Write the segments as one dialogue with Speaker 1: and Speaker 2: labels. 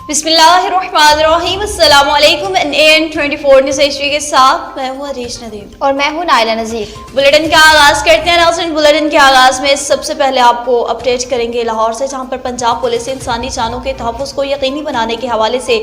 Speaker 1: बिस्मिल्लाहिर्रहमानिर्रहीम। अस्सलामु अलैकुम। AN 24 न्यूज़ HD के साथ मैं हूँ अरीश नदीम
Speaker 2: और मैं हूँ नाइला नज़ीर।
Speaker 1: बुलेटिन का आगाज करते हैं नाज़रीन। बुलेटिन के आगाज में सबसे पहले आपको अपडेट करेंगे लाहौर से, जहाँ पर पंजाब पुलिस इंसानी जानों के तहफ़्फ़ुज़ को यकीनी बनाने के हवाले से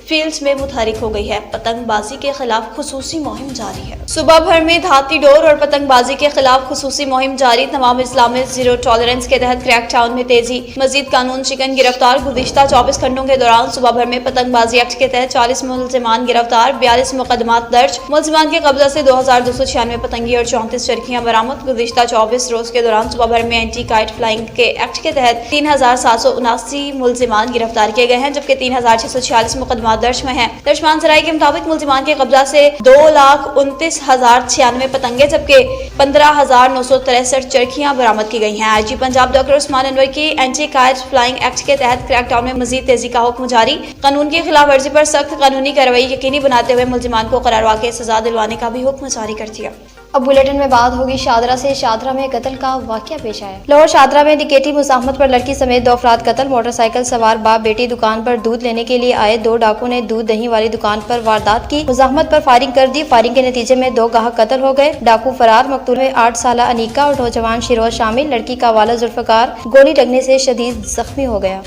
Speaker 1: फील्ड में मुतहरिक हो गई है। पतंगबाजी के खिलाफ खुसूसी मुहिम जारी है। सुबह भर में धाती डोर और पतंगबाजी के खिलाफ खुसूसी मुहिम जारी। तमाम इस्लामी जीरो टॉलरेंस के तहत क्रैकडाउन में तेजी। मजीद कानून शिकन गिरफ्तार। गुज़िश्ता 24 घंटों के दौरान सुबह भर में पतंगबाजी एक्ट के तहत 40 मुलजिमान गिरफ्तार। 42 मुकदमात दर्ज। मुलजिमान के कब्जा से 2296 पतंगी और 34 चरखियां बरामद। गुज़िश्ता 24 रोज के दौरान सुबह भर में एंटी काइट फ्लाइंग के एक्ट के तहत 3779 मुलजिमान गिरफ्तार किए गए हैं, जबकि 3646 मुकदमात दर्ज में हैं। दर्जमान जराये के मुताबिक मुलजिमान के कब्जा से 2,29,096 पतंगे जबकि 15,963 चरखियां बरामद की गई हैं। IG पंजाब डॉक्टर उस्मान अनवर की एंटी काइट फ्लाइंग एक्ट के तहत क्रैकडाउन में मजीद तेजी का हुक्म जारी। कानून की खिलाफ वर्जी पर सख्त कानूनी कार्रवाई यकीनी बनाते हुए मुलजिमान को करार वाक़ई सजा दिलवाने का भी हुक्म जारी कर दिया।
Speaker 2: अब बुलेटिन में बात होगी शादरा से। शादरा में कत्ल का वाकया पेश आया। लाहौर शादरा में निकेटी मुज़ाहमत पर लड़की समेत 2 अफराद कत्ल। मोटरसाइकिल सवार बाप बेटी दुकान पर दूध लेने के लिए आए 2 डाकू ने दूध दही वाली दुकान पर वारदात की। मुज़ाहमत पर फायरिंग कर दी। फायरिंग के नतीजे में 2 गाहक कत्ल हो गए। डाकू फरार। मकतूल में 8 साल अनीका और नौजवान शिरोज शामिल। लड़की का वाला जुल्फ़कार गोली लगने से शदीद जख्मी हो गया।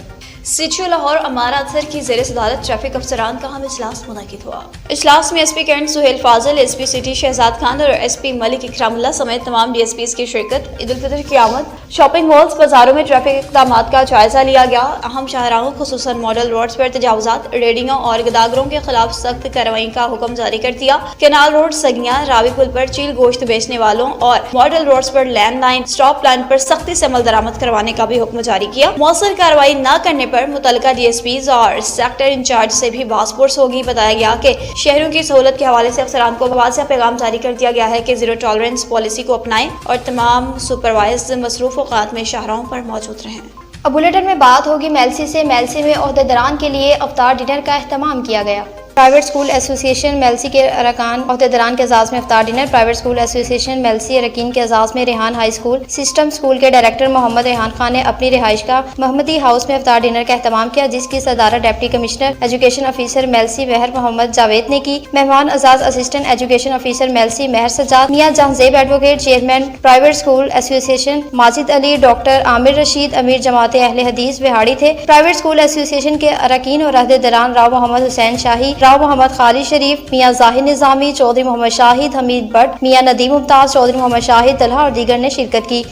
Speaker 1: CTO लाहौर अमारा अजहर की ज़ेर सदारत ट्रैफिक अफसरान का हम इजलास मुनक़िद हुआ। इजलास में SP कैंट सुहेल फाजिल, SP सिटी शहजाद खान और SP मलिक इकरामुल्लाह समेत तमाम DSPs की शिरकत। ईद उल फितर की आमद। शॉपिंग मॉल्स बाजारों में ट्रैफिक इक़दामात का जायजा लिया गया। अहम शाहराहों खुसूसन मॉडल रोड्स पर तजावुज़ात, रेडिंगों और गदागरों के खिलाफ सख्त कार्रवाई का हुक्म जारी कर दिया। केनाल रोड, सगियां, रावी पुल पर चील गोश्त बेचने वालों और मॉडल रोड्स पर लैंड लाइन स्टॉप लाइन पर सख्ती से अमल दरामद करवाने का भी हुक्म जारी किया। मौसर कार्रवाई न करने पर मुतल्लिका DSPs और सेक्टर इंचार्ज से भी बासपुरस होगी। बताया गया कि शहरों की सहूलत के हवाले से अफसरान को वाज़ेह पैगाम जारी कर दिया गया है कि जीरो टॉलरेंस पॉलिसी को अपनाएं और तमाम सुपरवाइज्ड मसरूफ औकात में शाहराहों पर मौजूद रहें।
Speaker 2: अब बुलेटिन में बात होगी मेलसी से। मेलसी में ओहदेदारान के लिए अफ्तार डिनर का अहतमाम किया गया। प्राइवेट स्कूल एसोसिएशन मेलसी के अरकान ओहदेदारान के एजाज़ में अफ्तार dinner. Private school association Mailsi अरकीन के एजाज़ में Rehan high school system school के डायरेक्टर मोहम्मद रेहान खान ने अपनी रिहाइश का मोहम्मदी हाउस में अफ्तार डिनर का अहतमाम किया, जिसकी सदारत deputy commissioner education officer Mailsi Mehar Muhammad Javed ने की। मेहमान अजाज assistant education officer Mailsi Mehar Sajjad, Mian Jahanzeb advocate, chairman private school association Majid Ali, doctor Aamir Rashid, अमीर जमात अहले हदीस बिहाड़ी थे। प्राइवेट स्कूल एसोसिएशन के अरकीन और अहदेदारान राव मोहम्मद हुसैन शाही, राव मोहम्मद खालिद शरीफ, मियां जाहिर निजामी, चौधरी मोहम्मद शाहिद, हमीद भट्ट, मियां नदीम मुमताज, चौधरी मोहम्मद शाहिद तलहा और दीगर ने शिरकत की।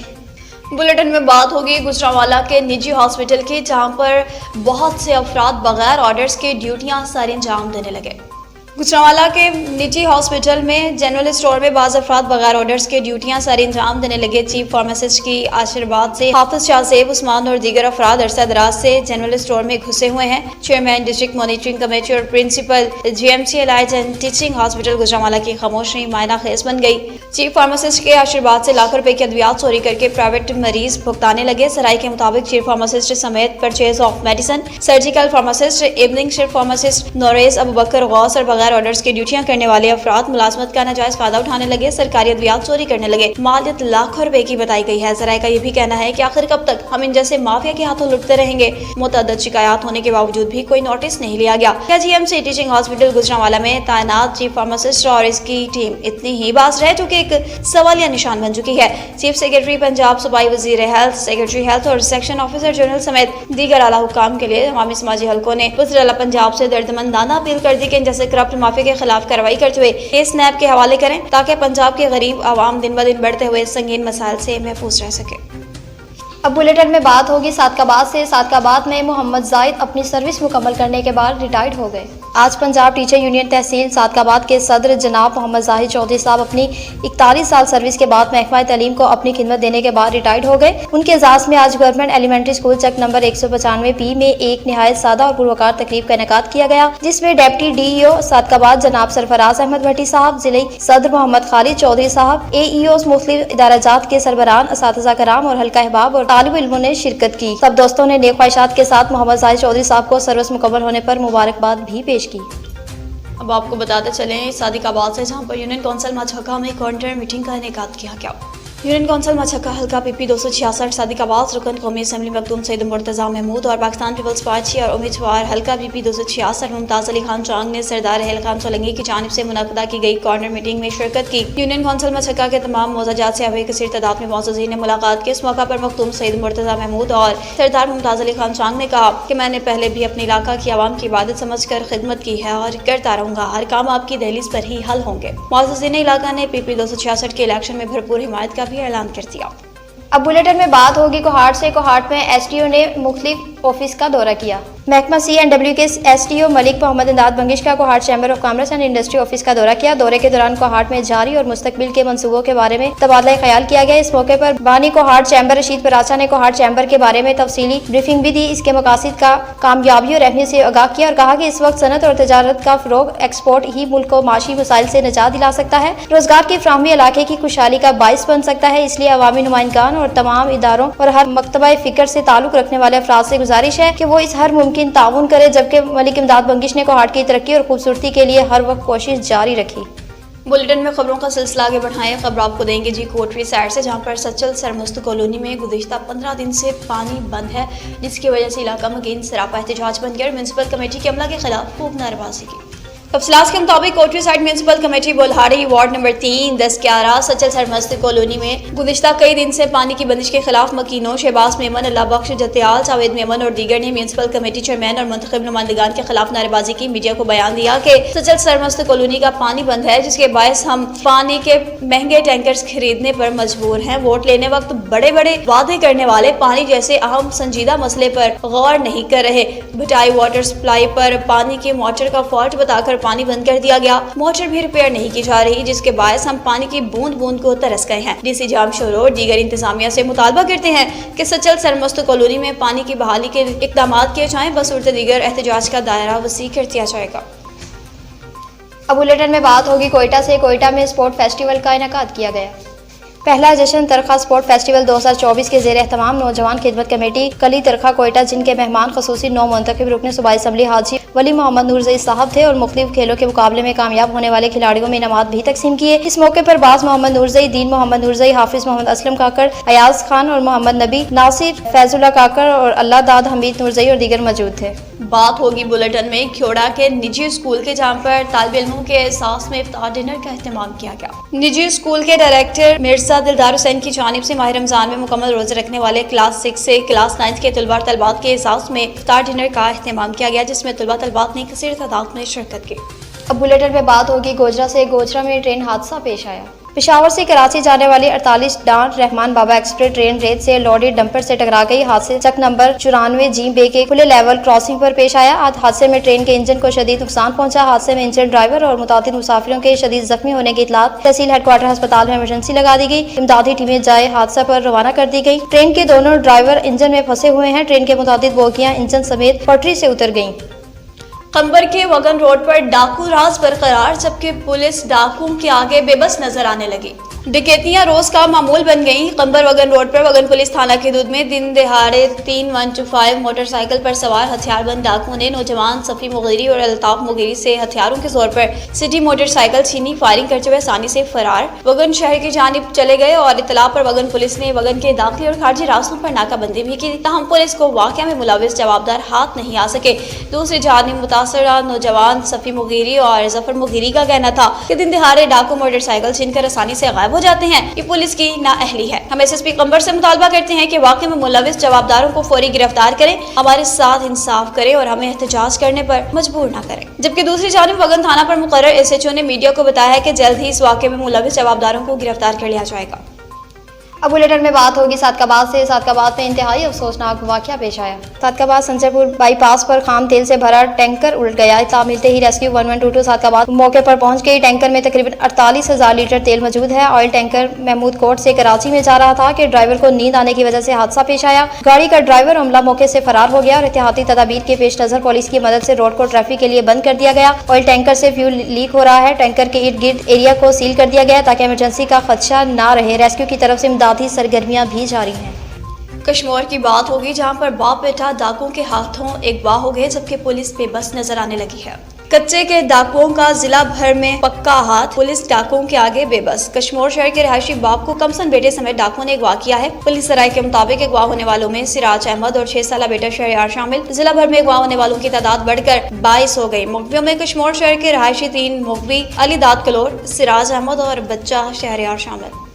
Speaker 1: बुलेटिन में बात होगी गुजरांवाला के निजी हॉस्पिटल की, जहां पर बहुत से अफराद बगैर ऑर्डर्स के ड्यूटियां सर अंजाम देने लगे। गुजरांवाला के निजी हॉस्पिटल में जनरल स्टोर में बाज़ अफराद बगैर ऑर्डर्स के ड्यूटियां सर अंजाम देने लगे। चीफ फार्मासिस्ट की आशीर्वाद से हाफिज शाहजेब उस्मान और दीगर अफराद अरसा दराज से जनरल स्टोर में घुसे हुए हैं। चेयरमैन डिस्ट्रिक्ट मॉनिटरिंग कमेटी और principal GMC allied and teaching hospital Gujranwala की खामोशी मायना खेज बन गई। चीफ फार्मासिस्ट के आशीर्वाद से लाखों रुपए की अद्वियात चोरी करके प्राइवेट मरीज भुगताने लगे। सराय के मुताबिक चीफ फार्मासिस्ट समेत purchase of medicine, surgical pharmacist, evening shift pharmacist नोरेज अबू बकर गौस और बगैर ऑर्डर्स की ड्यूटियां करने वाले अफराद मुलाजमत का नाजायज फायदा उठाने लगे। सरकारी अद्वियात चोरी करने लगे। मालियत लाखों रुपए की बताई गई है। सराय का ये भी कहना है कि आखिर कब तक हम इन जैसे माफिया के हाथों लुटते रहेंगे। मुतअद्दिद शिकायत होने के बावजूद भी कोई नोटिस नहीं लिया गया। GMC टीचिंग हॉस्पिटल गुजरांवाला में तैनात चीफ फार्मासिस्ट और इसकी टीम इतनी ही बाज रह चुकी एक सवालिया निशान बन चुकी है। चीफ सेक्रेटरी पंजाब, सूबाई वजीर हेल्थ, सेक्रेटरी हेल्थ और सेक्शन ऑफिसर जनरल समेत दीगर आला हुक्काम के लिए तमामी समाजी हलकों ने वज़ीर आला पंजाब से दर्दमंदाना अपील कर दी कि इन जैसे करप्ट माफिया के खिलाफ कार्रवाई करते हुए केस नैब के हवाले करें, ताकि पंजाब के गरीब आवाम दिन ब दिन बढ़ते हुए संगीन मसाइल से महफूज रह सके।
Speaker 2: अब बुलेटिन में बात होगी सादकाबाद से। सादकाबाद में मोहम्मद जाहिद अपनी सर्विस मुकम्मल करने के बाद रिटायर्ड हो गए। आज पंजाब टीचर यूनियन तहसील सादकाबाद के सदर जनाब मोहम्मद जाहिद चौधरी साहब अपनी 41 साल सर्विस के बाद महकमा तालीम को अपनी खिदमत देने के बाद रिटायर्ड हो गए। उनके एजाज में आज गवर्नमेंट एलिमेंट्री स्कूल चक नंबर 195 में एक निहायत सादा और पुरवकार तकरीब का इनेकाद किया गया, जिसमें डिप्टी DEO सादकाबाद जनाब सरफराज अहमद भट्टी साहब, जिले सदर मोहम्मद खालिद चौधरी साहब, AEOs मुख्तलिफ इदाराजात के सरबराहान, असातिज़ा कराम और हल्का अहबाब और طالب علموں نے شرکت کی۔ سب دوستوں نے نیک خواہشات کے ساتھ محمد زاہد چودھری صاحب کو سروس مکمل ہونے پر مبارکباد بھی پیش کی۔
Speaker 1: اب آپ کو بتاتے چلیں صادق آباد سے، جہاں پر یونین کونسل ماچھکا میں کارنر میٹنگ کا انعقاد کیا گیا۔ یونین کونسل ماچھکا حلقہ پی پی 266 صادق آباد رکن قومی اسمبلی مخدوم سید مرتضیٰ محمود اور پاکستان پیپلز پارٹی اور امیدوار حلقہ پی پی 266 ممتاز علی خان چانگ نے سردار اہل خان سولنگی کی جانب سے منعقدہ کی گئی کارنر میٹنگ میں شرکت کی۔ یونین کونسل ماچھکا کے تمام معززات سے ہوئی کثیر تعداد میں معززین نے ملاقات کی۔ اس موقع پر مخدوم سید مرتضیٰ محمود اور سردار ممتاز علی خان چانگ نے کہا کہ میں نے پہلے بھی اپنے علاقہ کی عوام کی عبادت سمجھ کر خدمت کی ہے اور کرتا رہوں گا، ہر کام آپ کی دہلیز پر ہی حل ہوں گے۔ معززین علاقہ نے پی پی 266 کے الیکشن میں بھرپور حمایت کا بھی اعلان کر دیا۔
Speaker 2: اب بلیٹن میں بات ہوگی کوہاٹ سے۔ کوہاٹ میں ایس ٹی او نے مختلف آفس کا دورہ کیا۔ محکمہ سی اینڈ ڈبلیو کے ایس ٹی او ملک محمد امداد بنگش کا Kohat chamber of commerce and industry office کا دورہ کیا۔ دورے کے دوران کوہاٹ میں جاری اور مستقبل کے منصوبوں کے بارے میں تبادلہ خیال کیا گیا۔ اس موقع پر بانی کوہاٹ چیمبر رشید پراچا نے کوہاٹ چیمبر کے بارے میں تفصیلی بریفنگ بھی دی، اس کے مقاصد کا کامیابی اور اہمیت سے آگاہ کیا اور کہا کہ اس وقت صنعت اور تجارت کا فروغ، ایکسپورٹ ہی ملک کو معاشی مسائل سے نجات دلا سکتا ہے، روزگار کی فراہمی علاقے کی خوشحالی کا باعث بن سکتا ہے۔ اس لیے عوامی نمائندگان اور تمام اداروں اور ہر مکتبہ فکر سے تعلق رکھنے والے افراد سے گزارش ہے کہ وہ اس ہر ممکن تعاون کرے، جبکہ ملک امداد بنگش نے کوہاٹ کی ترقی اور خوبصورتی کے لیے ہر وقت کوشش جاری رکھی۔
Speaker 1: بلیٹن میں خبروں کا سلسلہ آگے بڑھائیں۔ خبر آپ کو دیں گے کوٹری سائڈ سے، جہاں پر سچل سرمست کالونی میں گزشتہ 15 دن سے پانی بند ہے، جس کی وجہ سے علاقہ مکین سراپا احتجاج بن گیا اور میونسپل کمیٹی کے عملہ کے خلاف خوب نعربازی کی۔ تفصیلات کے مطابق Kotri side municipal committee Bolhari ward number 3 10 11 Sachal Sarmast colony میں گزشتہ کئی دن سے پانی کی بندش کے خلاف مکینوں شہباز میمن، اللہ بخش جتیال، جاوید میمن اور دیگر نے میونسپل کمیٹی چیئرمین اور منتخب نمائندگان کے خلاف نعربازی کی۔ میڈیا کو بیان دیا کہ سچل سرمست کالونی کا پانی بند ہے، جس کے باعث ہم پانی کے مہنگے ٹینکرز خریدنے پر مجبور ہیں۔ ووٹ لینے وقت بڑے بڑے وعدے کرنے والے پانی جیسے اہم سنجیدہ مسئلے پر غور نہیں کر رہے۔ بھٹائی واٹر سپلائی پر پانی کے موٹر کا فالٹ بتا کر پانی بند کر دیا گیا، موٹر بھی ریپیئر نہیں کی جا رہی، جس کے باعث ہم پانی کی بوند بوند کو ترس گئے ہیں۔ ڈی سی جام شور اور دیگر انتظامیہ سے مطالبہ کرتے ہیں کہ سچل سرمست کالونی میں پانی کی بحالی کے اقدامات کیے جائیں، بصورت دیگر احتجاج کا دائرہ وسیع کر دیا جائے گا۔
Speaker 2: اب بلیٹن میں بات ہوگی کوئٹہ سے۔ کوئٹہ میں اسپورٹ فیسٹیول کا انعقاد کیا گیا۔ پہلا جشن ترخا اسپورٹ فیسٹیول 2024 کے زیر اہتمام نوجوان خدمت کمیٹی کلی ترخا کوئٹہ، جن کے مہمان خصوصی نو منتخب رکن صوبائی اسمبلی حاجی ولی محمد نورزئی صاحب تھے، اور مختلف کھیلوں کے مقابلے میں کامیاب ہونے والے کھلاڑیوں میں انعامات بھی تقسیم کیے۔ اس موقع پر باز محمد نورزئی، دین محمد نورزئی، حافظ محمد اسلم کاکڑ، ایاز خان اور محمد نبی، ناصر فیض اللہ کاکڑ اور اللہ داد حمید نورزئی اور دیگر موجود تھے۔
Speaker 1: بات ہوگی بلیٹن میں کھیوڑا کے نجی اسکول کے، جہاں پر طالب علموں کے احساس میں افطار ڈنر کا اہتمام کیا گیا۔ نجی اسکول کے ڈائریکٹر مرزا دلدار حسین کی جانب سے ماہ رمضان میں مکمل روزے رکھنے والے کلاس 6 سے کلاس 9 کے طلباء طلبات کے احساس میں افطار ڈنر کا اہتمام کیا گیا، جس میں طلباء طلبات نے کثیر تعداد میں شرکت کی۔
Speaker 2: اب بلیٹن میں بات ہوگی گوجرا سے۔ گوجرا میں ٹرین حادثہ پیش آیا۔ پشاور سے کراچی جانے والی 48 ڈان رحمان بابا ایکسپریس ٹرین ریت سے لوڈڈ ڈمپر سے ٹکرا گئی۔ حادثے چک نمبر 94 جی بے کے کھلے لیول کراسنگ پر پیش آیا۔ حادثے میں ٹرین کے انجن کو شدید نقصان پہنچا۔ حادثے میں انجن ڈرائیور اور متعدد مسافروں کے شدید زخمی ہونے کی اطلاعات تحصیل ہیڈ کوارٹر ہسپتال میں ایمرجنسی لگا دی گئی۔ امدادی ٹیمیں جائے حادثہ پر روانہ کر دی گئی۔ ٹرین کے دونوں ڈرائیور انجن میں پھنسے ہوئے ہیں۔ ٹرین کے متعدد بوگیاں انجن سمیت پٹری سے اتر گئیں۔
Speaker 1: قمبر کے وگن روڈ پر ڈاکو راز برقرار، جبکہ پولیس ڈاکوؤں کے آگے بے بس نظر آنے لگی۔ ڈکیتیاں روز کا معمول بن گئیں۔ قمبر وگن روڈ پر وگن پولیس تھانہ کی حدود میں دن دہاڑے 3125 موٹر سائیکل پر سوار ہتھیار بند ڈاکوؤں نے نوجوان صفی مغیری اور الطاف مغیری سے ہتھیاروں کے زور پر سٹی موٹر سائیکل چھینی، فائرنگ کرتے ہوئے آسانی سے فرار وگن شہر کی جانب چلے گئے، اور اطلاع پر وگن پولیس نے وگن کے داخلی اور خارجی راستوں پر ناکہ بندی بھی کی، تاہم پولیس کو واقعہ میں ملوث جوابدار ہاتھ نہیں آ سکے۔ دوسری جانب متاثرہ نوجوان صفی مغیری اور ظفر مغیری کا کہنا تھا کہ دن دہاڑے ڈاکو موٹر سائیکل چھین کر آسانی سے غائب ہو جاتے ہیں، یہ پولیس کی نااہلی ہے۔ ہم ایس ایس پی قمبر سے مطالبہ کرتے ہیں کہ واقعے میں ملوث جوابداروں کو فوری گرفتار کریں، ہمارے ساتھ انصاف کریں اور ہمیں احتجاج کرنے پر مجبور نہ کریں۔ جبکہ دوسری جانب وگن تھانہ پر مقرر ایس ایچ او نے میڈیا کو بتایا ہے کہ جلد ہی اس واقعے میں ملوث جوابداروں کو گرفتار کر لیا جائے گا۔
Speaker 2: اب بلیٹن میں بات ہوگی صادقآباد سے۔ صادقآباد میں انتہائی افسوسناک واقعہ پیش آیا۔ صادقآباد سنجے پور بائی پاس پر خام تیل سے بھرا ٹینکر الٹ گیا۔ اطلاع ملتے ہی ریسکیو 1122 صادقآباد موقع پر پہنچ گئی۔ ٹینکر میں تقریباً 48,000 لیٹر تیل موجود ہے۔ آئل ٹینکر محمود کوٹ سے کراچی میں جا رہا تھا کہ ڈرائیور کو نیند آنے کی وجہ سے حادثہ پیش آیا۔ گاڑی کا ڈرائیور عملہ موقع سے فرار ہو گیا اور احتیاطی تدابیر کے پیش نظر پولیس کی مدد سے روڈ کو ٹریفک کے لیے بند کر دیا گیا۔ آئل ٹینکر سے فیول لیک ہو رہا ہے۔ ٹینکر کے ارد گرد ایریا کو سیل کر دیا گیا تاکہ ایمرجنسی کا خدشہ نہ رہے۔ ریسکیو کی طرف سے امدادی سرگرمیاں بھی جاری ہیں۔
Speaker 1: कश्मीर की बात होगी जहां पर बाप बेटा डाकुओं के हाथों अगवा हो गए जबकि पुलिस बेबस नजर आने लगी है। कच्चे के डाकुओं का जिला भर में पक्का हाथ, पुलिस डाकुओं के आगे बेबस। कश्मीर शहर के रहायशी बाप को कमसन बेटे समेत डाकुओं ने अगवा किया है। पुलिस सराय के मुताबिक अगवा होने वालों में सिराज अहमद और 6 साल बेटा शहरयार शामिल। जिला भर में अगवा होने वालों की तादाद बढ़कर 22 हो गई। मुखबियों में कश्मीर शहर के रहायशी 3 मुखबी, अली दाद कलोर, सिराज अहमद और बच्चा शहरयार शामिल।